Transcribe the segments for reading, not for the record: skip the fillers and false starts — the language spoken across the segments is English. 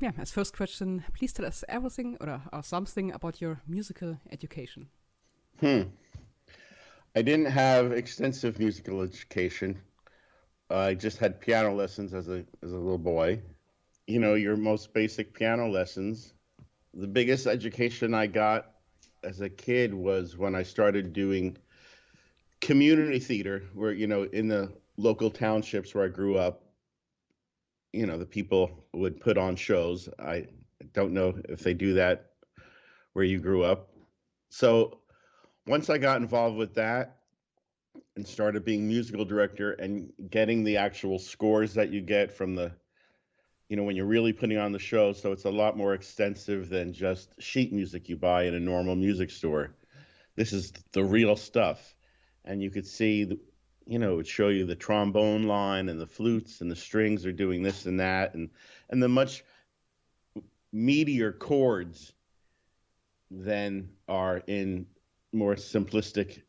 yeah, as first question, please tell us everything or something about your musical education. Hmm. I didn't have extensive musical education. I just had piano lessons as a little boy. You know, your most basic piano lessons. The biggest education I got as a kid was when I started doing community theater, where, you know, in the local townships where I grew up, you know, the people would put on shows. I don't know if they do that where you grew up. So once I got involved with that and started being musical director and getting the actual scores that you get from the, you know, when you're really putting on the show, so it's a lot more extensive than just sheet music you buy in a normal music store. This is the real stuff. And you could see, you know, it would show you the trombone line and the flutes and the strings are doing this and that, and the much meatier chords than are in more simplistic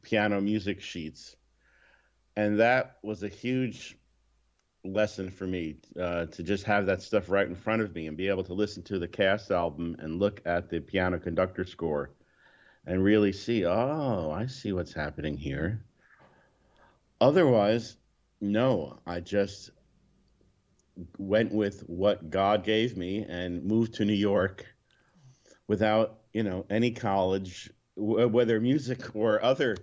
piano music sheets. And that was a huge lesson for me, to just have that stuff right in front of me and be able to listen to the cast album and look at the piano conductor score and really see, oh, I see what's happening here. Otherwise, no, I just went with what God gave me and moved to New York without, you know, any college, whether music or other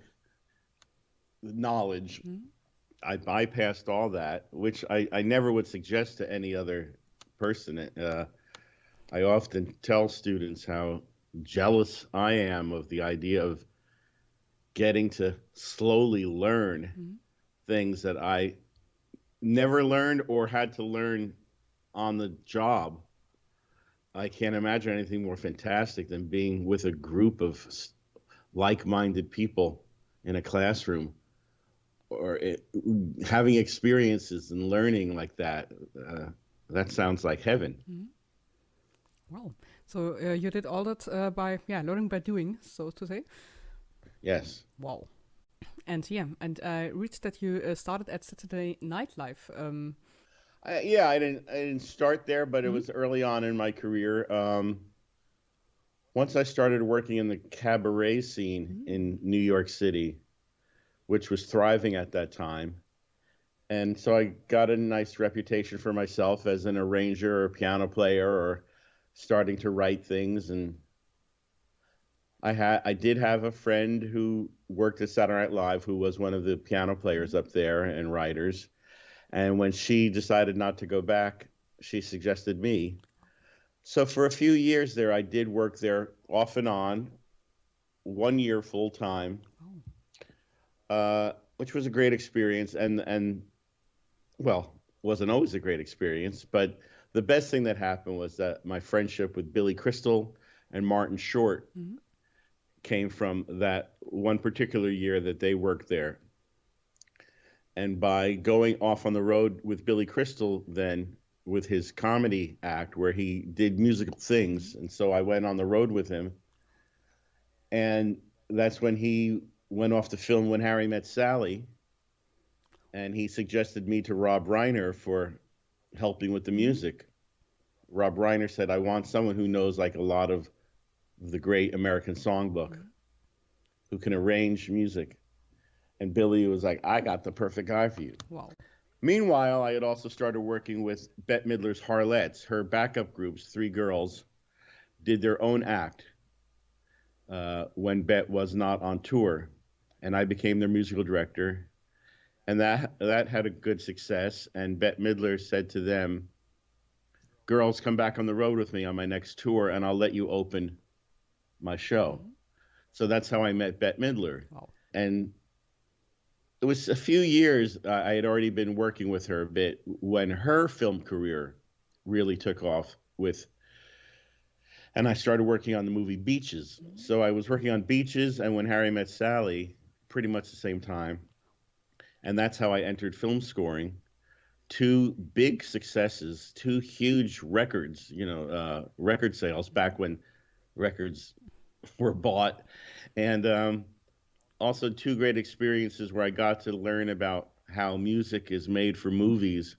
knowledge. Mm-hmm. I bypassed all that, which I never would suggest to any other person. I often tell students how jealous I am of the idea of getting to slowly learn Mm-hmm. things that I never learned or had to learn on the job. I can't imagine anything more fantastic than being with a group of like-minded people in a classroom, or having experiences and learning like that. That sounds like heaven. Mm-hmm. Wow. So you did all that by learning by doing, so to say. Yes. Wow. And and I read that you started at Saturday Night Live. Yeah, I didn't start there, but it Mm-hmm. was early on in my career. Once I started working in the cabaret scene in New York City, which was thriving at that time. And so I got a nice reputation for myself as an arranger or piano player or starting to write things. And I did have a friend who worked at Saturday Night Live who was one of the piano players up there and writers. And when she decided not to go back, she suggested me. So for a few years there, I did work there off and on, 1 year full time, Oh. which was a great experience. And well, wasn't always a great experience, but the best thing that happened was that my friendship with Billy Crystal and Martin Short Mm-hmm. came from that one particular year that they worked there. And by going off on the road with Billy Crystal, then with his comedy act where he did musical things, and so I went on the road with him, and that's when he went off to film When Harry Met Sally, and he suggested me to Rob Reiner for helping with the Mm-hmm. music. Rob Reiner said, I want someone who knows like a lot of the great American songbook, Mm-hmm. who can arrange music. And Billy was like, I got the perfect guy for you. Wow. Meanwhile, I had also started working with Bette Midler's Harlettes. Her backup groups, three girls, did their own act when Bette was not on tour. And I became their musical director. And that had a good success. And Bette Midler said to them, girls, come back on the road with me on my next tour, and I'll let you open my show. Mm-hmm. So that's how I met Bette Midler. Wow. And it was a few years, I had already been working with her a bit when her film career really took off with, and I started working on the movie Beaches. Mm-hmm. So I was working on Beaches and When Harry Met Sally pretty much the same time. And that's how I entered film scoring. Two big successes, two huge records, record sales back when records were bought. And also two great experiences where I got to learn about how music is made for movies,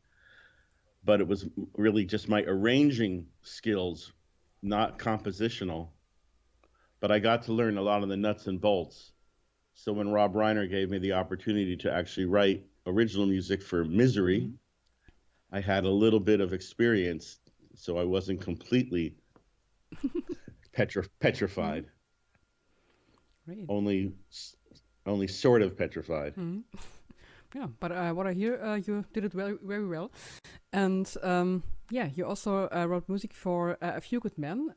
but it was really just my arranging skills, not compositional. But I got to learn a lot of the nuts and bolts. So when Rob Reiner gave me the opportunity to actually write original music for Misery, I had a little bit of experience, so I wasn't completely petrified. Great. Only sort of petrified. Yeah, but what I hear, you did it very, very well. And yeah, you also wrote music for A Few Good Men.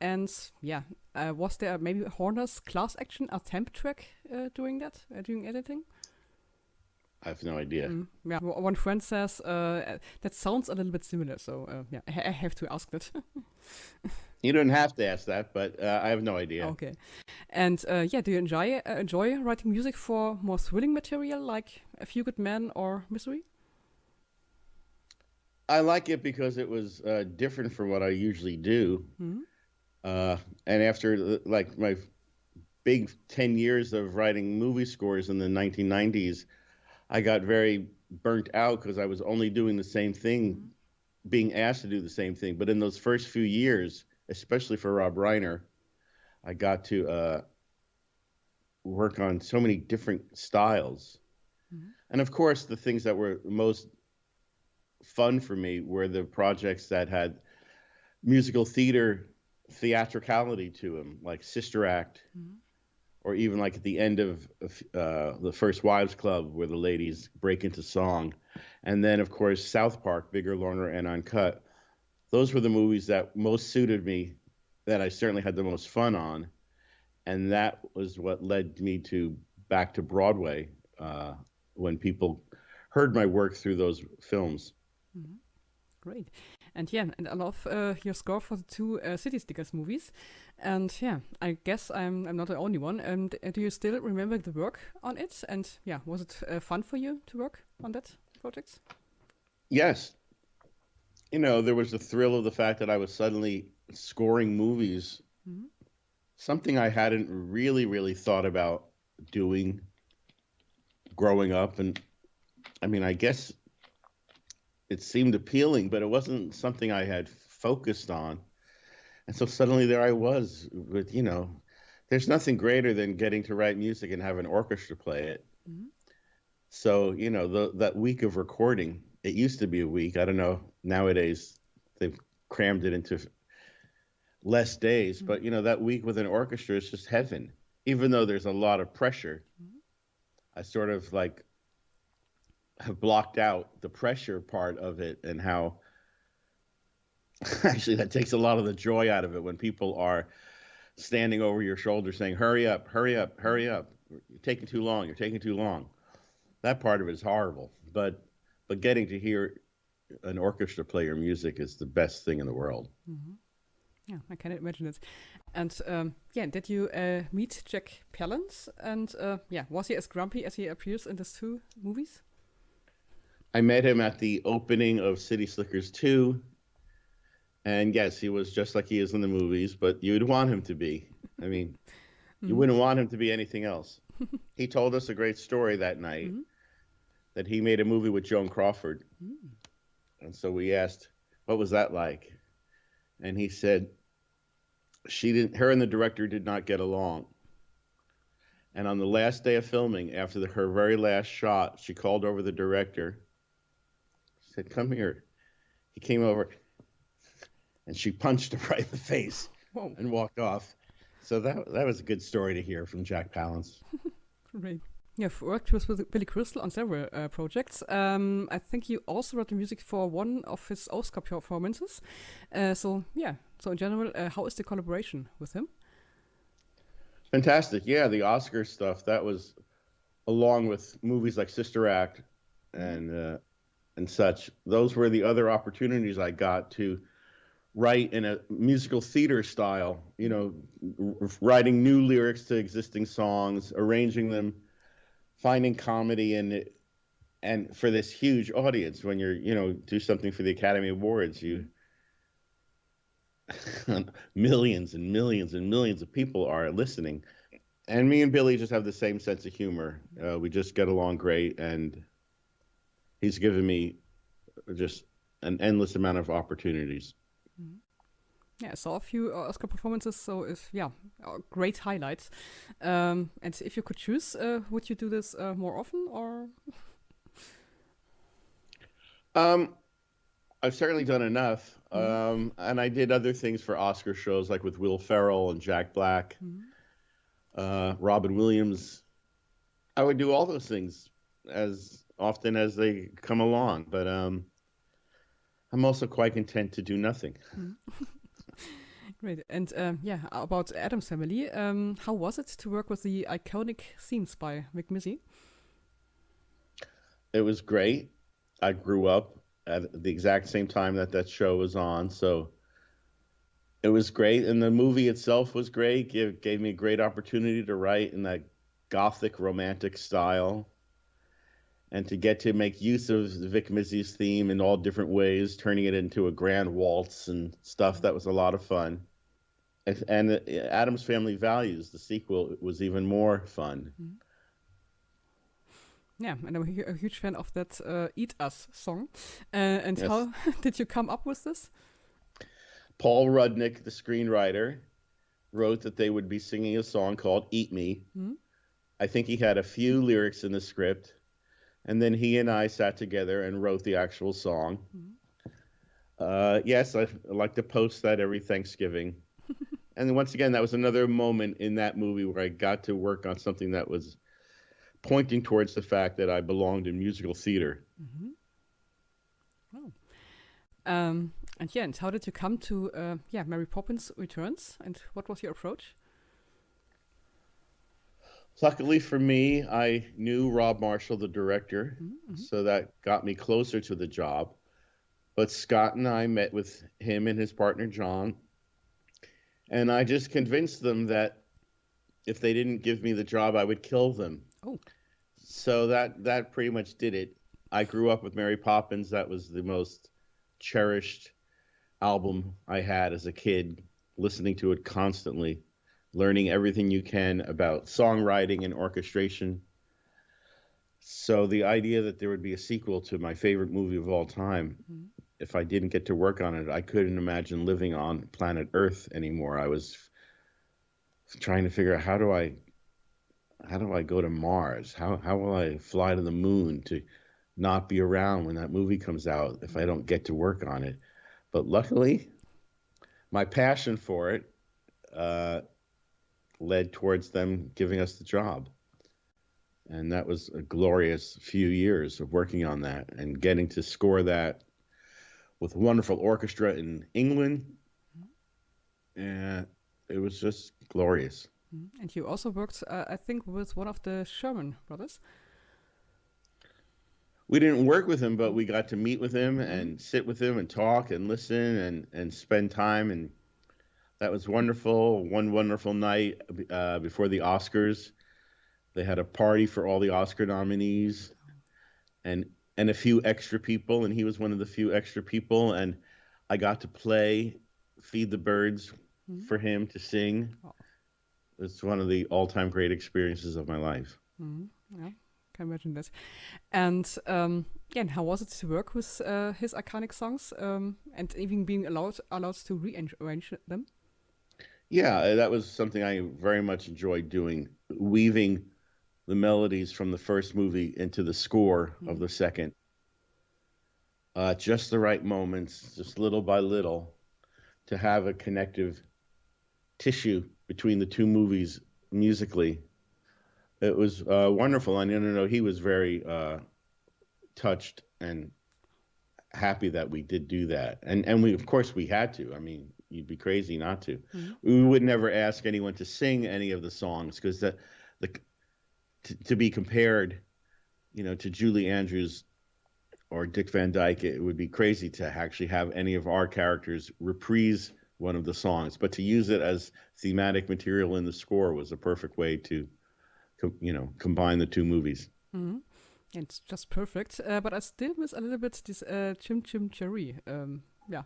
And yeah, was there maybe Horner's Class Action, a Temp track doing that, doing editing? I have no idea. Yeah, one friend says that sounds a little bit similar. So yeah, I have to ask that. You don't have to ask that, but I have no idea. Okay. And yeah, do you enjoy writing music for more thrilling material like A Few Good Men or Misery? I like it because it was different from what I usually do. And after like my big 10 years of writing movie scores in the 1990s, I got very burnt out because I was only doing the same thing, being asked to do the same thing. But in those first few years, especially for Rob Reiner, I got to work on so many different styles. And of course, the things that were most fun for me were the projects that had musical theatricality to them, like Sister Act, or even like at the end of the First Wives Club, where the ladies break into song. And then, of course, South Park, Bigger, Longer, and Uncut. Those were the movies that most suited me, that I certainly had the most fun on. And that was what led me back to Broadway when people heard my work through those films. Great. And yeah, and I love your score for the two City Slickers movies. And yeah, I guess I'm not the only one. And do you still remember the work on it? And yeah, was it fun for you to work on that project? Yes. You know, there was the thrill of the fact that I was suddenly scoring movies, something I hadn't really thought about doing growing up. And I mean, I guess it seemed appealing, but it wasn't something I had focused on. And so suddenly there I was with, you know, there's nothing greater than getting to write music and have an orchestra play it. So, you know, that week of recording, it used to be a week. I don't know. Nowadays, they've crammed it into less days. But, you know, that week with an orchestra is just heaven. Even though there's a lot of pressure, I sort of like have blocked out the pressure part of it, and how actually that takes a lot of the joy out of it when people are standing over your shoulder saying, hurry up, hurry up, hurry up. You're taking too long. You're taking too long. That part of it is horrible. But getting to hear an orchestra play your music is the best thing in the world. Yeah, I can imagine it. And yeah, did you meet Jack Palance? And yeah, was he as grumpy as he appears in these two movies? I met him at the opening of City Slickers 2. And yes, he was just like he is in the movies, but you'd want him to be. I mean, you wouldn't want him to be anything else. He told us a great story that night that he made a movie with Joan Crawford. And so we asked, what was that like? And he said, her and the director did not get along. And on the last day of filming, after her very last shot, she called over the director. She said, come here. He came over and she punched him right in the face and walked off. So that was a good story to hear from Jack Palance. Great. You've worked with Billy Crystal on several projects. I think you also wrote the music for one of his Oscar performances. So in general, how is the collaboration with him? Fantastic. Yeah, the Oscar stuff, that was along with movies like Sister Act and such. Those were the other opportunities I got to write in a musical theater style, you know, writing new lyrics to existing songs, arranging them, finding comedy in it. And for this huge audience, when you're, you know, do something for the Academy Awards, you millions and millions and millions of people are listening. And me and Billy just have the same sense of humor. We just get along great, and he's given me just an endless amount of opportunities. Mm-hmm. Yeah, I saw a few Oscar performances, so great highlights. And if you could choose, would you do this more often, or? I've certainly done enough, and I did other things for Oscar shows, like with Will Ferrell and Jack Black, Robin Williams. I would do all those things as often as they come along, but I'm also quite content to do nothing. Great. And about Addams Family, how was it to work with the iconic themes by Mick Mizzy? It was great. I grew up at the exact same time that show was on, so it was great. And the movie itself was great. Gave me a great opportunity to write in that gothic romantic style, and to get to make use of Vic Mizzy's theme in all different ways, turning it into a grand waltz and stuff. That was a lot of fun. And Addams Family Values, the sequel, was even more fun. Yeah, and I'm a huge fan of that Eat Us song. And yes. How did you come up with this? Paul Rudnick, the screenwriter, wrote that they would be singing a song called Eat Me. I think he had a few lyrics in the script, and then he and I sat together and wrote the actual song. Yes, I like to post that every Thanksgiving. And once again, that was another moment in that movie where I got to work on something that was pointing towards the fact that I belonged in musical theater. Oh. And how did you come to Mary Poppins Returns, and what was your approach? Luckily for me, I knew Rob Marshall, the director, so that got me closer to the job. But Scott and I met with him and his partner, John, and I just convinced them that if they didn't give me the job, I would kill them. Oh. So that pretty much did it. I grew up with Mary Poppins. That was the most cherished album I had as a kid, listening to it constantly, learning everything you can about songwriting and orchestration. So the idea that there would be a sequel to my favorite movie of all time, if I didn't get to work on it, I couldn't imagine living on planet Earth anymore. I was trying to figure out how do I go to Mars? How will I fly to the moon to not be around when that movie comes out if I don't get to work on it? But luckily, my passion for it led towards them giving us the job. And that was a glorious few years of working on that and getting to score that with a wonderful orchestra in England. And it was just glorious. And you also worked, I think, with one of the Sherman brothers. We didn't work with him, but we got to meet with him and sit with him and talk and listen and spend time. And that was wonderful. One wonderful night before the Oscars, they had a party for all the Oscar nominees and a few extra people. And he was one of the few extra people. And I got to play Feed the Birds for him to sing. Oh. It's one of the all-time great experiences of my life. Yeah, can imagine that. And and how was it to work with his iconic songs and even being allowed to rearrange them? Yeah, that was something I very much enjoyed doing, weaving the melodies from the first movie into the score of the second. Just the right moments, just little by little, to have a connective tissue between the two movies musically. It was wonderful. And he was very touched and happy that we did do that. And we, of course, we had to. I mean, you'd be crazy not to. We would never ask anyone to sing any of the songs because to be compared, to Julie Andrews or Dick Van Dyke, it would be crazy to actually have any of our characters reprise one of the songs. But to use it as thematic material in the score was a perfect way to, combine the two movies. It's just perfect. But I still miss a little bit this Chim Chim Cherry. Yeah.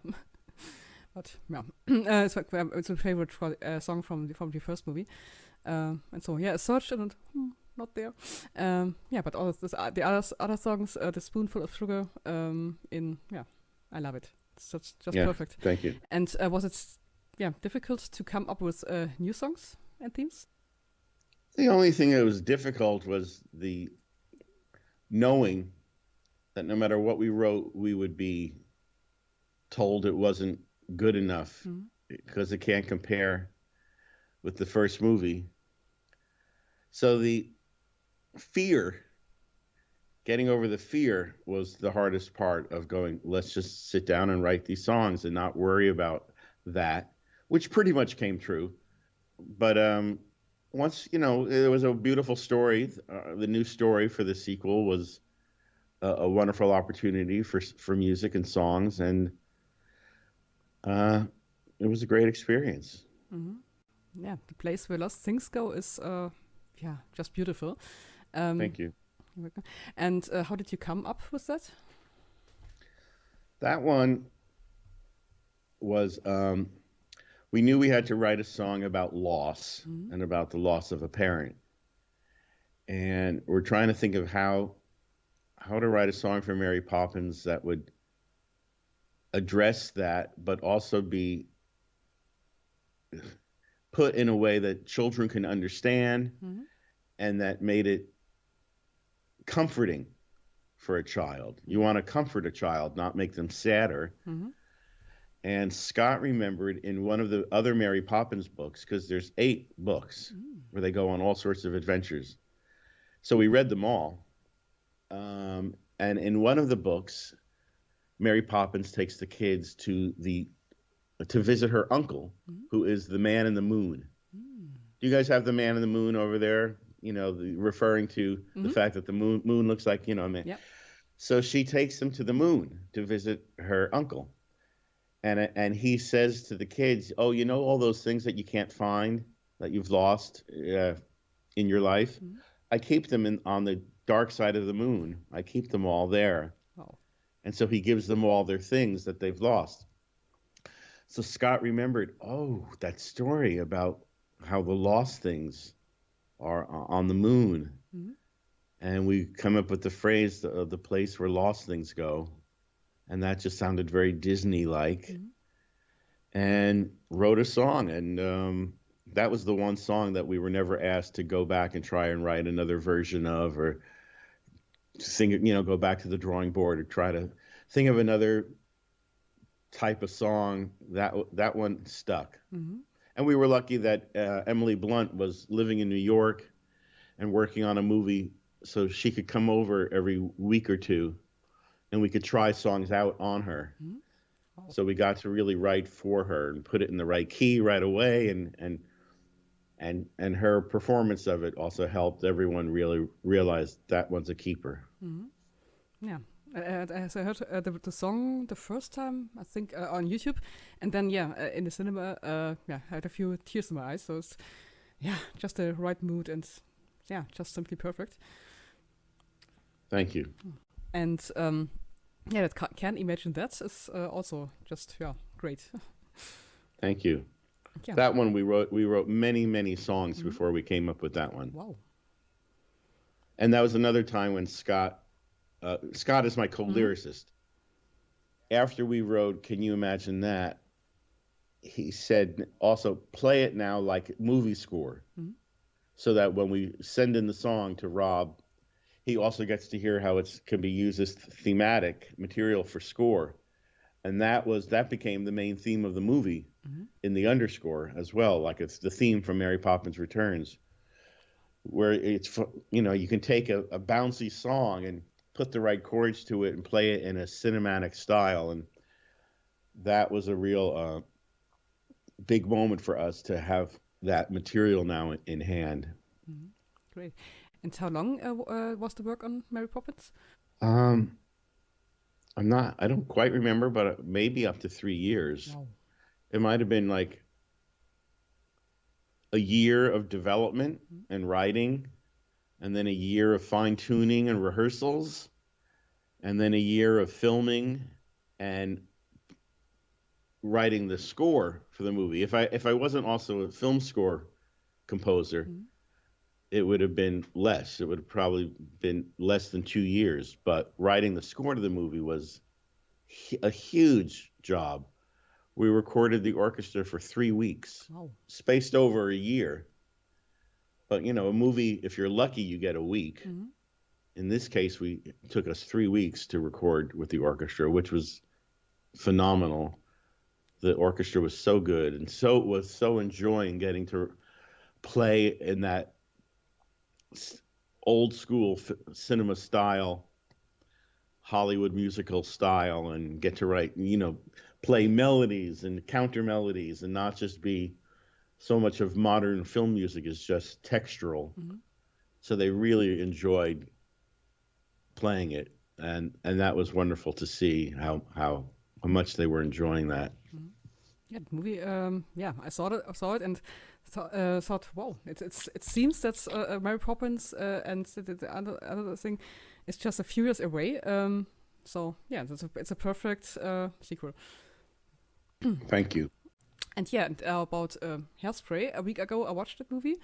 But yeah, it's a favorite song from the first movie, and so I searched and not there. But all of this, the other songs, the Spoonful of Sugar, in I love it. It's just Yeah, perfect. thank you. And was it difficult to come up with new songs and themes? The only thing that was difficult was the knowing that no matter what we wrote, we would be told it wasn't good enough because it can't compare with the first movie. So the fear, getting over the fear was the hardest part of going, let's just sit down and write these songs and not worry about that, which pretty much came true. But once, it was a beautiful story. The new story for the sequel was a wonderful opportunity for music and songs, and it was a great experience. Yeah, the place where lost things go is just beautiful. Thank you. And how did you come up with that? That one was we knew we had to write a song about loss and about the loss of a parent, and we're trying to think of how to write a song for Mary Poppins that would address that, but also be put in a way that children can understand and that made it comforting for a child. You want to comfort a child, not make them sadder. And Scott remembered in one of the other Mary Poppins books, because there's 8 books where they go on all sorts of adventures. So we read them all. And in one of the books, Mary Poppins takes the kids to visit her uncle, who is the man in the moon. Do you guys have the man in the moon over there? Referring to the fact that the moon looks like, a man. Yep. So she takes them to the moon to visit her uncle. And he says to the kids, oh, all those things that you can't find, that you've lost in your life? I keep them on the dark side of the moon. I keep them all there. Oh. And so he gives them all their things that they've lost. So Scott remembered, that story about how the lost things are on the moon. And we come up with the phrase, the place where lost things go. And that just sounded very Disney-like. And wrote a song. And that was the one song that we were never asked to go back and try and write another version of, or sing it, go back to the drawing board or try to think of another type of song. That one stuck. And we were lucky that Emily Blunt was living in New York and working on a movie, so she could come over every week or two and we could try songs out on her. So we got to really write for her and put it in the right key right away, and her performance of it also helped everyone really realize that one's a keeper. Yeah. As I heard the song the first time, I think on YouTube, and then in the cinema, I had a few tears in my eyes. So it's just the right mood, and just simply perfect. Thank you. And that can't imagine that is also just great. Thank you. Yeah. That one we wrote many songs before we came up with that one. Wow. And that was another time when Scott is my co-lyricist. After we wrote Can You Imagine That, he said also play it now like movie score, so that when we send in the song to Rob, he also gets to hear how it can be used as thematic material for score. And that became the main theme of the movie in the underscore as well. Like it's the theme from Mary Poppins Returns, where it's, you can take a bouncy song and put the right chords to it and play it in a cinematic style. And that was a real big moment for us to have that material now in hand. Great. And how long was the work on Mary Poppins? I don't quite remember, but maybe up to 3 years. Wow. It might have been like a year of development and writing, and then a year of fine tuning and rehearsals, and then a year of filming and writing the score for the movie. If I wasn't also a film score composer, it would have been less. It would have probably been less than 2 years. But writing the score to the movie was a huge job. We recorded the orchestra for 3 weeks, Wow. spaced over a year. But a movie, if you're lucky, you get a week. Mm-hmm. In this case, it took us 3 weeks to record with the orchestra, which was phenomenal. The orchestra was so good, and so enjoying getting to play in that old school cinema style, Hollywood musical style, and get to write, play melodies and counter melodies, and not just be so much of modern film music is just textural. Mm-hmm. So they really enjoyed playing it, and that was wonderful to see how much they were enjoying that. Mm-hmm. Yeah, the movie. Yeah, I saw it, and thought, wow, it seems that Mary Poppins and the other thing is just a few years away. So yeah, it's a perfect sequel. Thank you. And yeah, and, about Hairspray. A week ago, I watched that movie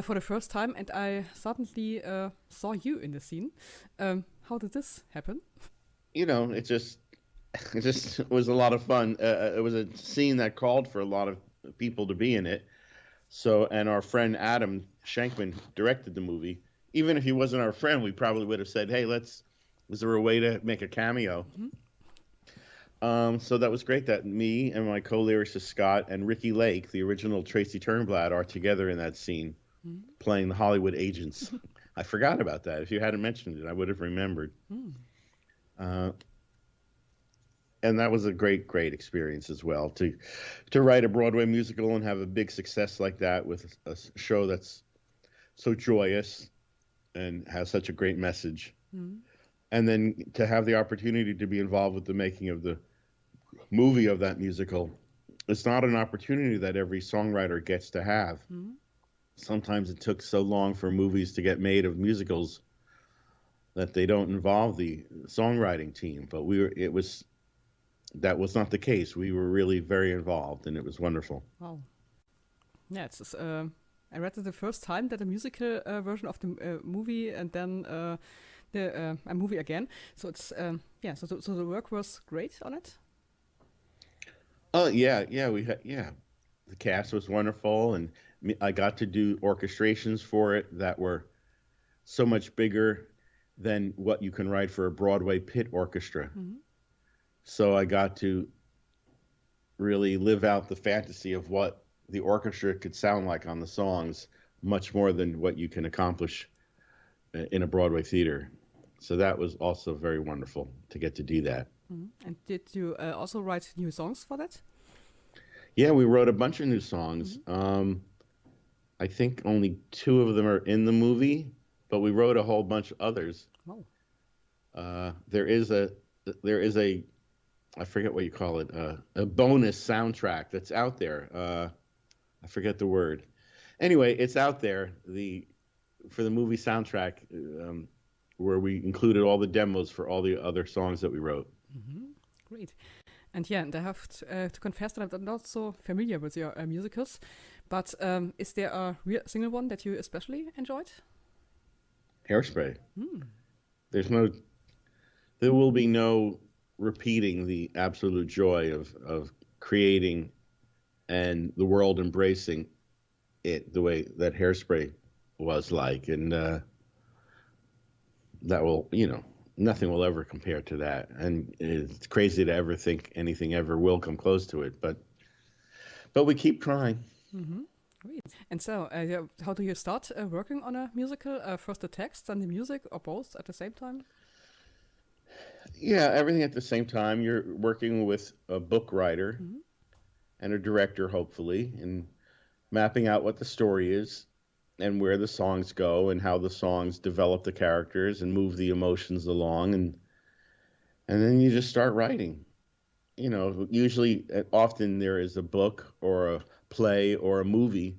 for the first time, and I suddenly saw you in the scene. How did this happen? It just was a lot of fun. It was a scene that called for a lot of people to be in it. So, and our friend Addams Family directed the movie. Even if he wasn't our friend, we probably would have said, "Hey, is there a way to make a cameo?" Mm-hmm. So that was great that me and my co-lyricist Scott and Ricky Lake, the original Tracy Turnblad, are together in that scene, playing the Hollywood agents. I forgot about that. If you hadn't mentioned it, I would have remembered. And that was a great experience as well, to write a Broadway musical and have a big success like that with a show that's so joyous and has such a great message. And then to have the opportunity to be involved with the making of the movie of that musical. It's not an opportunity that every songwriter gets to have. Sometimes it took so long for movies to get made of musicals that they don't involve the songwriting team, but that was not the case. We were really very involved, and it was wonderful. Wow. Yeah, it's I read it the first time that a musical version of the movie, and then a movie again. So it's yeah. So the work was great on it. Oh yeah. The cast was wonderful, and I got to do orchestrations for it that were so much bigger than what you can write for a Broadway pit orchestra. So I got to really live out the fantasy of what the orchestra could sound like on the songs, much more than what you can accomplish in a Broadway theater. So that was also very wonderful to get to do that. And did you also write new songs for that? Yeah, we wrote a bunch of new songs. I think only 2 of them are in the movie, but we wrote a whole bunch of others. Oh. There is a I forget what you call it, a bonus soundtrack that's out there. I forget the word. Anyway, it's out there for the movie soundtrack, where we included all the demos for all the other songs that we wrote. Great. And yeah, and I have to confess that I'm not so familiar with your musicals, but is there a real single one that you especially enjoyed? Hairspray. There will be no repeating the absolute joy of creating and the world embracing it the way that Hairspray was like, and that will, nothing will ever compare to that, and it's crazy to ever think anything ever will come close to it, but we keep trying. Great. And so, how do you start working on a musical? First the text, then the music, or both at the same time? Yeah, everything at the same time. You're working with a book writer and a director, hopefully, and mapping out what the story is and where the songs go and how the songs develop the characters and move the emotions along, and then you just start writing. Usually, often there is a book or a play or a movie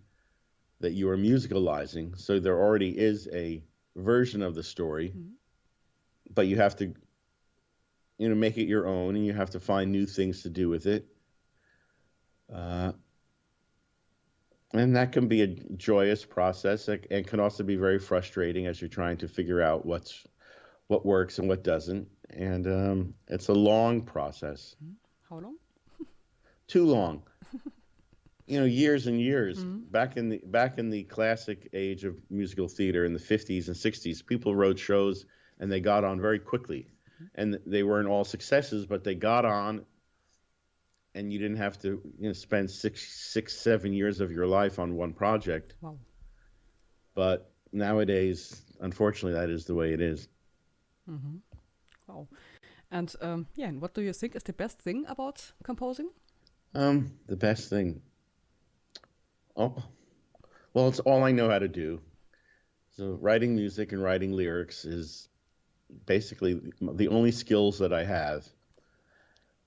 that you are musicalizing, so there already is a version of the story, but you have to make it your own, and you have to find new things to do with it. And that can be a joyous process, and can also be very frustrating as you're trying to figure out what works and what doesn't. And it's a long process, How long? too long. Years and years. Mm-hmm. Back in the classic age of musical theater in the 50s and 60s, people wrote shows and they got on very quickly. And they weren't all successes, but they got on, and you didn't have to spend 7 years of your life on one project. Wow. But nowadays, unfortunately, that is the way it is. Mm-hmm. Wow. And yeah, and what do you think is the best thing about composing? The best thing. Oh, well, it's all I know how to do. So writing music and writing lyrics is basically the only skills that I have.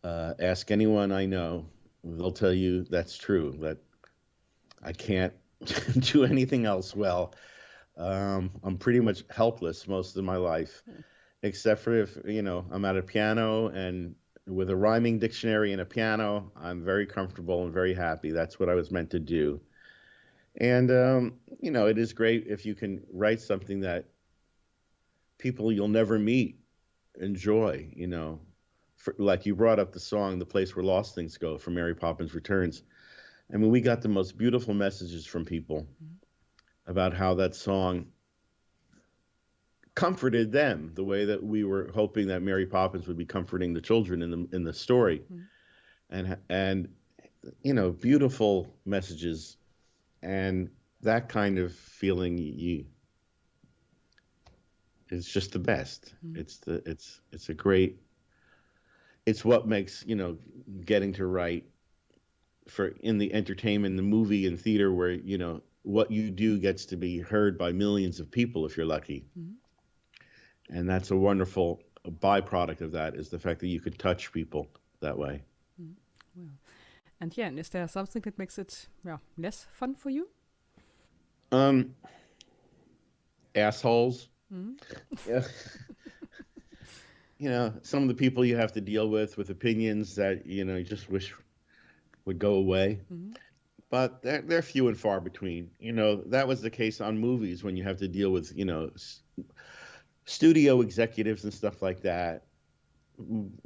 Ask anyone I know; they'll tell you that's true. That I can't do anything else well. I'm pretty much helpless most of my life, except for if I'm at a piano, and with a rhyming dictionary and a piano, I'm very comfortable and very happy. That's what I was meant to do. And it is great if you can write something that people you'll never meet enjoy. Like you brought up the song "The Place Where Lost Things Go" from Mary Poppins Returns. I mean, we got the most beautiful messages from people about how that song comforted them the way that we were hoping that Mary Poppins would be comforting the children in the story. And beautiful messages, and that kind of feeling is just the best. It's a great, it's what makes getting to write for in the entertainment, the movie and theater, where what you do gets to be heard by millions of people if you're lucky. And that's a wonderful byproduct of that, is the fact that you could touch people that way. Well, and yeah, and is there something that makes it less fun for you? Um, Assholes. Yeah. Some of the people you have to deal with opinions that you just wish would go away. But they're few and far between. That was the case on movies when you have to deal with studio executives and stuff like that.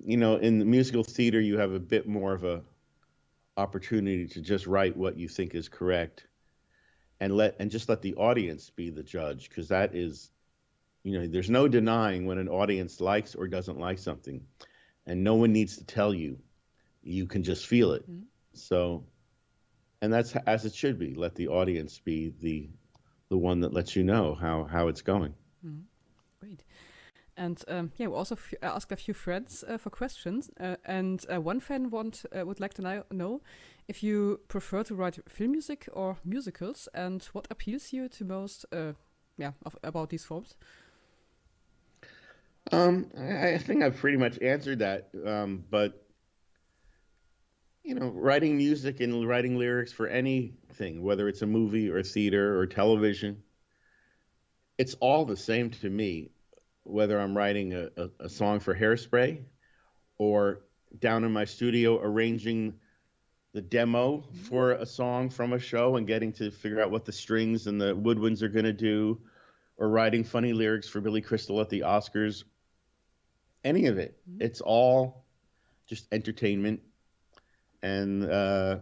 In the musical theater, you have a bit more of a opportunity to just write what you think is correct, and just let the audience be the judge, because that is, there's no denying when an audience likes or doesn't like something, and no one needs to tell you. You can just feel it. So, and that's as it should be. Let the audience be the one that lets you know how it's going. Great. And yeah, we also asked a few friends for questions, and one fan would like to know if you prefer to write film music or musicals, and what appeals you to most. About these forms. I think I've pretty much answered that. But writing music and writing lyrics for anything, whether it's a movie or theater or television, it's all the same to me. Whether I'm writing a song for Hairspray, or down in my studio arranging the demo for a song from a show and getting to figure out what the strings and the woodwinds are going to do, or writing funny lyrics for Billy Crystal at the Oscars, any of it. It's all just entertainment, and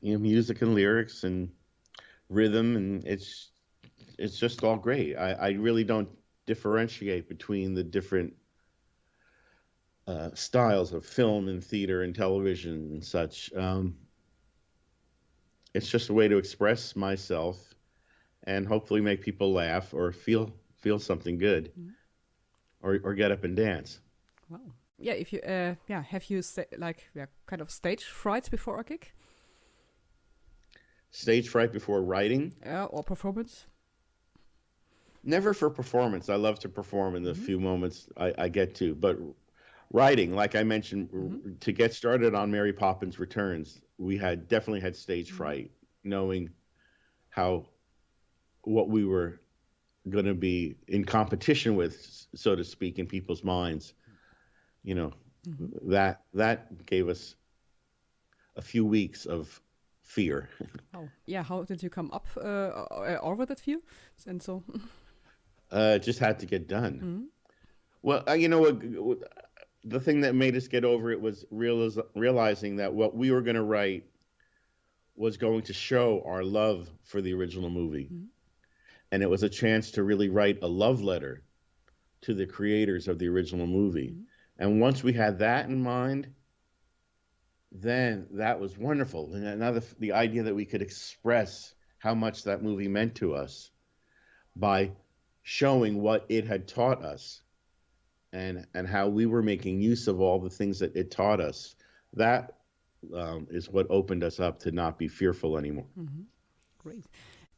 music and lyrics and rhythm, and it's just all great. I really don't differentiate between the different styles of film and theater and television and such. It's just a way to express myself and hopefully make people laugh or feel something good, or get up and dance. Wow. Yeah. If you have you kind of stage fright before a gig? Stage fright before writing? Or performance? Never for performance. I love to perform in the few moments I get to, but writing, like I mentioned, to get started on Mary Poppins Returns, we definitely had stage fright, knowing what we were going to be in competition with, so to speak, in people's minds. That gave us a few weeks of fear. Oh, yeah. How did you come up over that fear? And so, Just had to get done. Well, you know what? The thing that made us get over it was realizing that what we were going to write was going to show our love for the original movie. Mm-hmm. And it was a chance to really write a love letter to the creators of the original movie. Mm-hmm. And once we had that in mind, then that was wonderful. And now the idea that we could express how much that movie meant to us by showing what it had taught us and how we were making use of all the things that it taught us, that is what opened us up to not be fearful anymore. Mm-hmm. Great.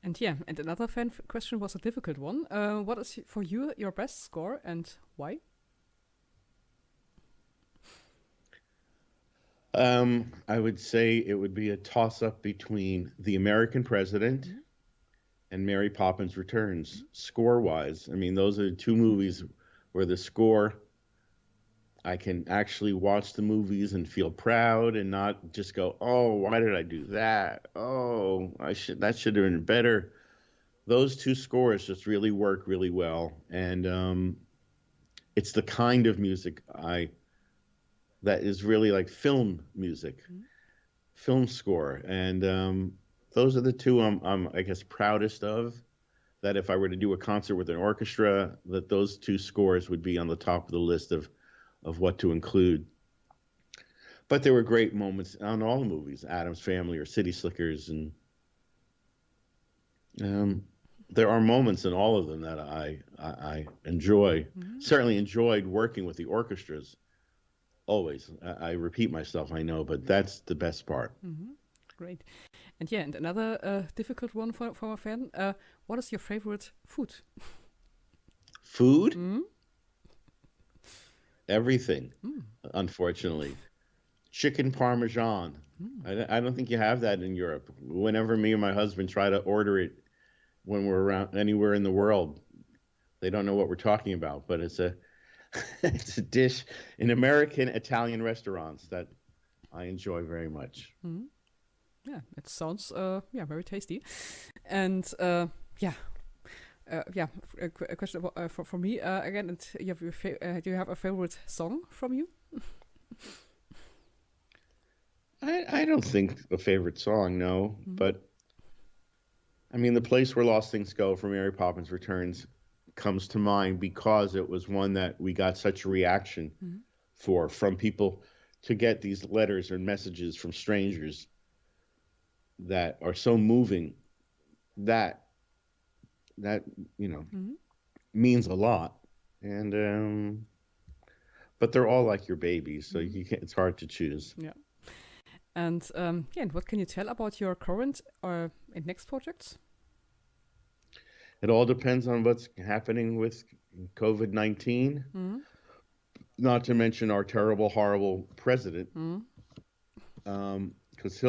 And and another fan question was a difficult one. What is for you your best score and why? I would say it would be a toss-up between The American President Mm-hmm. and Mary Poppins Returns, score-wise. I mean, those are the two movies where the score, I can actually watch the movies and feel proud and not just go, oh, why did I do that? Oh, that should have been better. Those two scores just really work really well. And it's the kind of music that is really like film music, film score. And those are the two I'm, I guess, proudest of. That if I were to do a concert with an orchestra, that those two scores would be on the top of the list of what to include. But there were great moments on all the movies, Addams Family or City Slickers, and there are moments in all of them that I enjoy. Mm-hmm. Certainly enjoyed working with the orchestras. Always, I repeat myself, I know, but that's the best part. Mm-hmm. Great. And another difficult one for a fan. What is your favorite food? Food? Mm-hmm. Everything, unfortunately. Chicken Parmesan. I don't think you have that in Europe. Whenever me and my husband try to order it when we're around anywhere in the world, they don't know what we're talking about, but it's a it's a dish in American Italian restaurants that I enjoy very much. Mm-hmm. Yeah, it sounds very tasty. And a question for me again. And do you have a favorite song from you? I don't think a favorite song, no. But I mean, The Place Where Lost Things Go from Mary Poppins Returns comes to mind because it was one that we got such a reaction from people, to get these letters or messages from strangers that are so moving that means a lot. And but they're all like your babies, so you can't, it's hard to choose. Yeah. And and what can you tell about your current and next projects? It all depends on what's happening with COVID-19. Not to mention our terrible, horrible president, because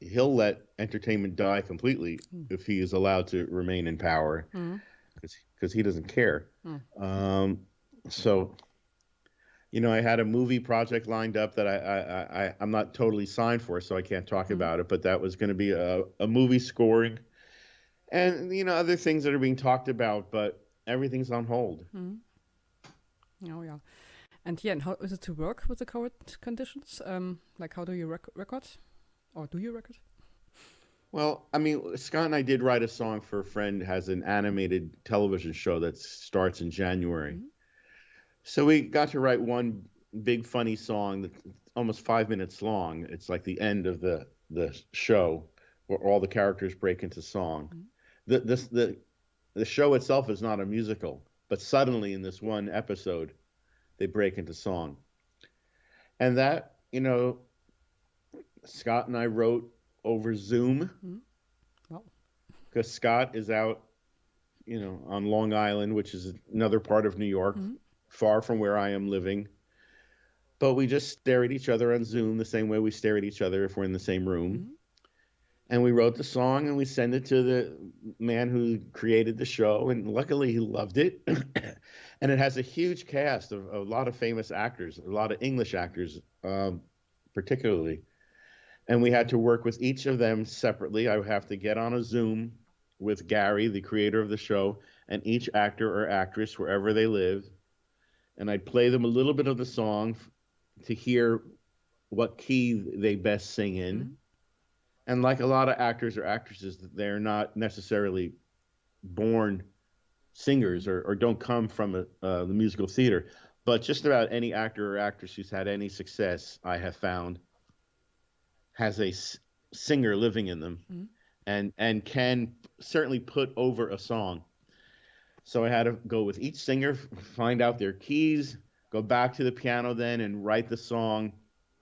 he'll let entertainment die completely if he is allowed to remain in power, because he doesn't care. So, I had a movie project lined up that I'm not totally signed for, so I can't talk about it. But that was going to be a movie scoring, and other things that are being talked about, but everything's on hold. Oh yeah. And and how is it to work with the current conditions? Like, how do you record? Or do you record? Well, I mean, Scott and I did write a song for a friend who has an animated television show that starts in January. So we got to write one big funny song that's almost 5 minutes long. It's like the end of the show where all the characters break into song. The show itself is not a musical, but suddenly in this one episode, they break into song. And that, Scott and I wrote over Zoom. Wow. Because Scott is out, on Long Island, which is another part of New York, far from where I am living. But we just stare at each other on Zoom the same way we stare at each other if we're in the same room. And we wrote the song and we sent it to the man who created the show. And luckily he loved it. And it has a huge cast of a lot of famous actors, a lot of English actors, particularly. And we had to work with each of them separately. I would have to get on a Zoom with Gary, the creator of the show, and each actor or actress, wherever they live. and I'd play them a little bit of the song to hear what key they best sing in. And like a lot of actors or actresses, they're not necessarily born singers or don't come from the musical theater. But just about any actor or actress who's had any success, I have found, has a singer living in them, and can certainly put over a song. So I had to go with each singer, find out their keys, go back to the piano then and write the song.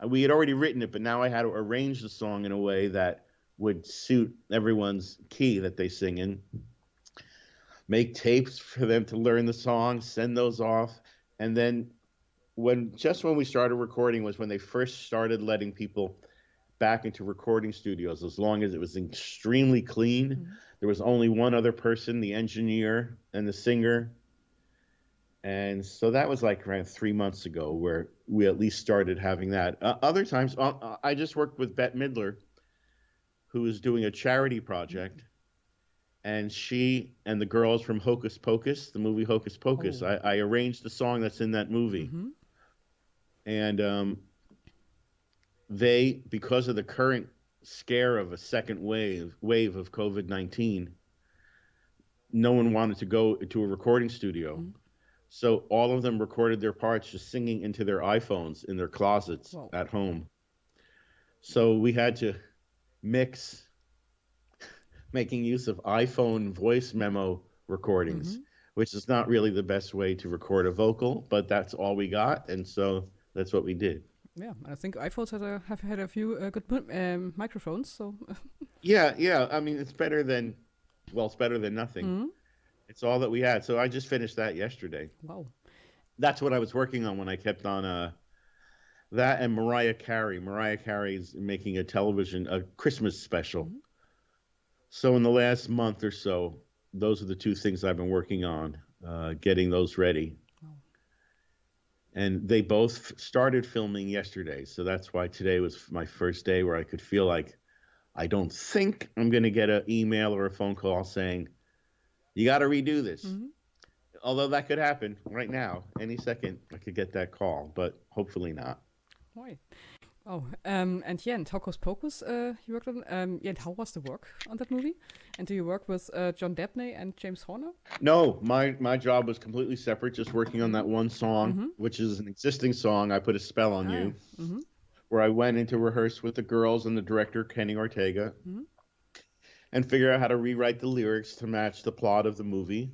We had already written it, but now I had to arrange the song in a way that would suit everyone's key that they sing in. Make tapes for them to learn the song, send those off. And then when we started recording was when they first started letting people back into recording studios, as long as it was extremely clean. There was only one other person, the engineer and the singer. And so that was like around 3 months ago where we at least started having that. Other times, I just worked with Bette Midler, who was doing a charity project. And she and the girls from Hocus Pocus, the movie Hocus Pocus, I arranged the song that's in that movie. And they, because of the current scare of a second wave of COVID-19, no one wanted to go to a recording studio. So all of them recorded their parts just singing into their iPhones in their closets at home. So we had to mix making use of iPhone voice memo recordings, which is not really the best way to record a vocal, but that's all we got. And so that's what we did. Yeah, I think iPhones have had a few good microphones. So yeah. I mean, it's better than nothing. It's all that we had. So I just finished that yesterday. Wow. That's what I was working on when I kept on that and Mariah Carey. Mariah Carey's making a Christmas special. So in the last month or so, those are the two things I've been working on, getting those ready. And they both started filming yesterday. So that's why today was my first day where I could feel like I don't think I'm going to get an email or a phone call saying, you got to redo this. Although that could happen right now. Any second, I could get that call, but hopefully not. Right. And Hocus Pocus you worked on. And how was the work on that movie? And do you work with John Debney and James Horner? No, my job was completely separate, just working on that one song, which is an existing song, I Put a Spell on You, where I went in to rehearse with the girls and the director, Kenny Ortega, and figure out how to rewrite the lyrics to match the plot of the movie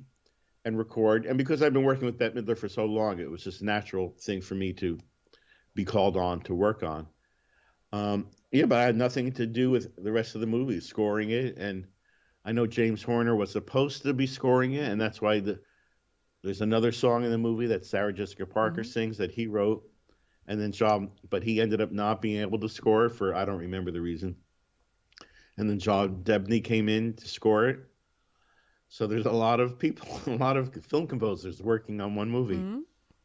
and record. And because I've been working with Bette Midler for so long, it was just a natural thing for me to be called on to work on. But I had nothing to do with the rest of the movie, scoring it. And I know James Horner was supposed to be scoring it, and that's why there's another song in the movie that Sarah Jessica Parker sings that he wrote. And then but he ended up not being able to score it for, I don't remember the reason. And then John Debney came in to score it. So there's a lot of people, a lot of film composers working on one movie.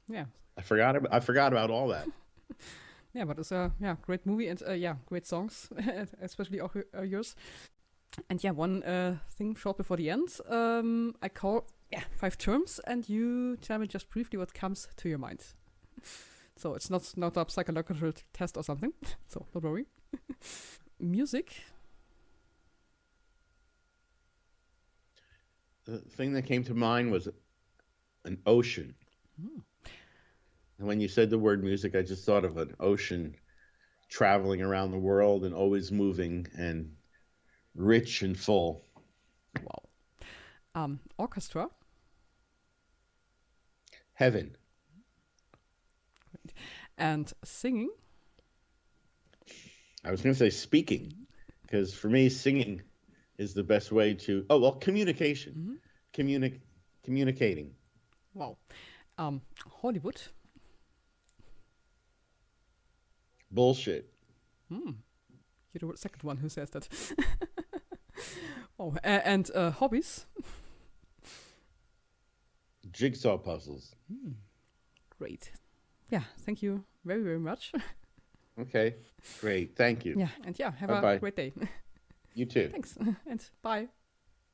Yeah. I forgot about all that. Yeah, but it's a great movie and great songs, especially yours. And one thing short before the end. I call 5 terms, and you tell me just briefly what comes to your mind. So it's not a psychological test or something. So don't worry. Music. The thing that came to mind was an ocean. And when you said the word music, I just thought of an ocean traveling around the world and always moving and rich and full. Wow. Orchestra. Heaven. And singing. I was going to say speaking, because for me, singing is the best way to... communication. Communicating. Wow. Hollywood. Bullshit. You're the second one who says that. And hobbies. Jigsaw puzzles. Great. Yeah, thank you very, very much. Okay, great. Thank you. Yeah, and have Bye-bye. a great day. You too. Thanks, and bye.